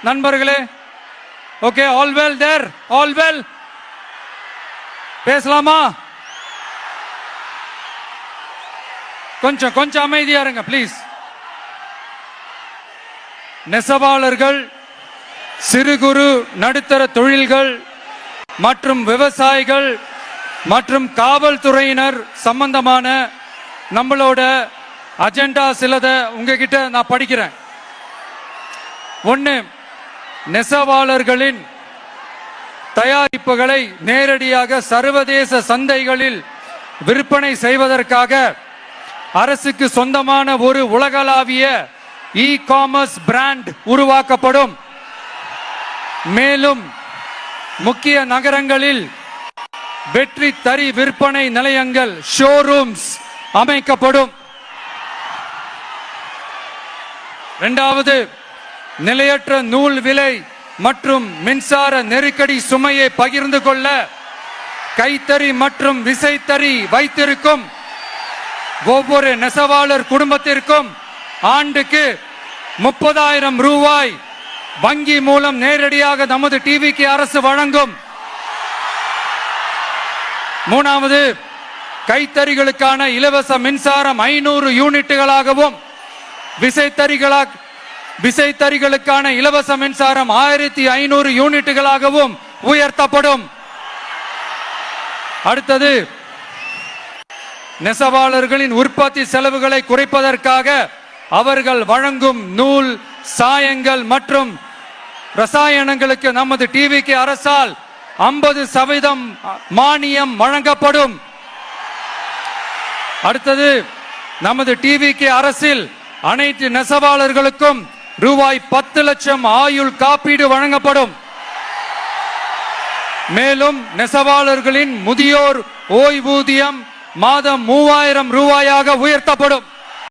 நண்பர்களே? Okay, all well தேர், all well. பேசலாமா? கொஞ்சம் அமைதியா இருங்க ப்ளீஸ். நெசவாளர்கள், சிறு குறு நடுத்தர தொழில்கள் மற்றும் விவசாயிகள் மற்றும் காவல்துறையினர் சம்பந்தமான நம்மளோட அஜெண்டா சிலத உங்ககிட்ட நான் படிக்கிறேன். ஒன்று, நெசவாளர்களின் தயாரிப்புகளை நேரடியாக சர்வதேச சந்தைகளில் விற்பனை செய்வதற்காக அரசுக்கு சொந்தமான ஒரு உலகளாவிய இ காமர்ஸ் பிராண்ட் உருவாக்கப்படும். மேலும் முக்கிய நகரங்களில் வெற்றி தறி விற்பனை நிலையங்கள், ஷோரூம்ஸ் அமைக்கப்படும். இரண்டாவது, நிலையற்ற நூல் விலை மற்றும் மின்சார நெருக்கடி சுமையை பகிர்ந்து கொள்ள கைத்தறி மற்றும் விசைத்தறி வைத்திருக்கும் ஒவ்வொரு நெசவாளர் குடும்பத்திற்கும் ஆண்டுக்கு 30,000 ரூபாய் வங்கி மூலம் நேரடியாக நமது டிவிக்கு அரசு வழங்கும். மூணாவது, கைத்தறிகளுக்கான இலவச மின்சாரம் 500 யூனிட்டுகளாகவும் விசைத்தறிகளுக்கான இலவச மின்சாரம் 1500 யூனிட்டுகளாகவும் உயர்த்தப்படும். அடுத்தது, நெசவாளர்களின் உற்பத்தி செலவுகளை குறைப்பதற்காக அவர்கள் வழங்கும் நூல், சாயங்கள் மற்றும் ரசாயனங்களுக்கு நமது டிவிக்கு அரசால் 50% மானியம் வழங்கப்படும். அடுத்தது, நமது டிவிக்கு அரசில் அனைத்து நெசவாளர்களுக்கும் ரூபாய் 10 லட்சம் ஆயுள் காப்பீடு வழங்கப்படும். மேலும் நெசவாளர்களின் முதியோர் ஓய்வூதியம் மாதம் 3000 ரூபாயாக உயர்த்தப்படும்.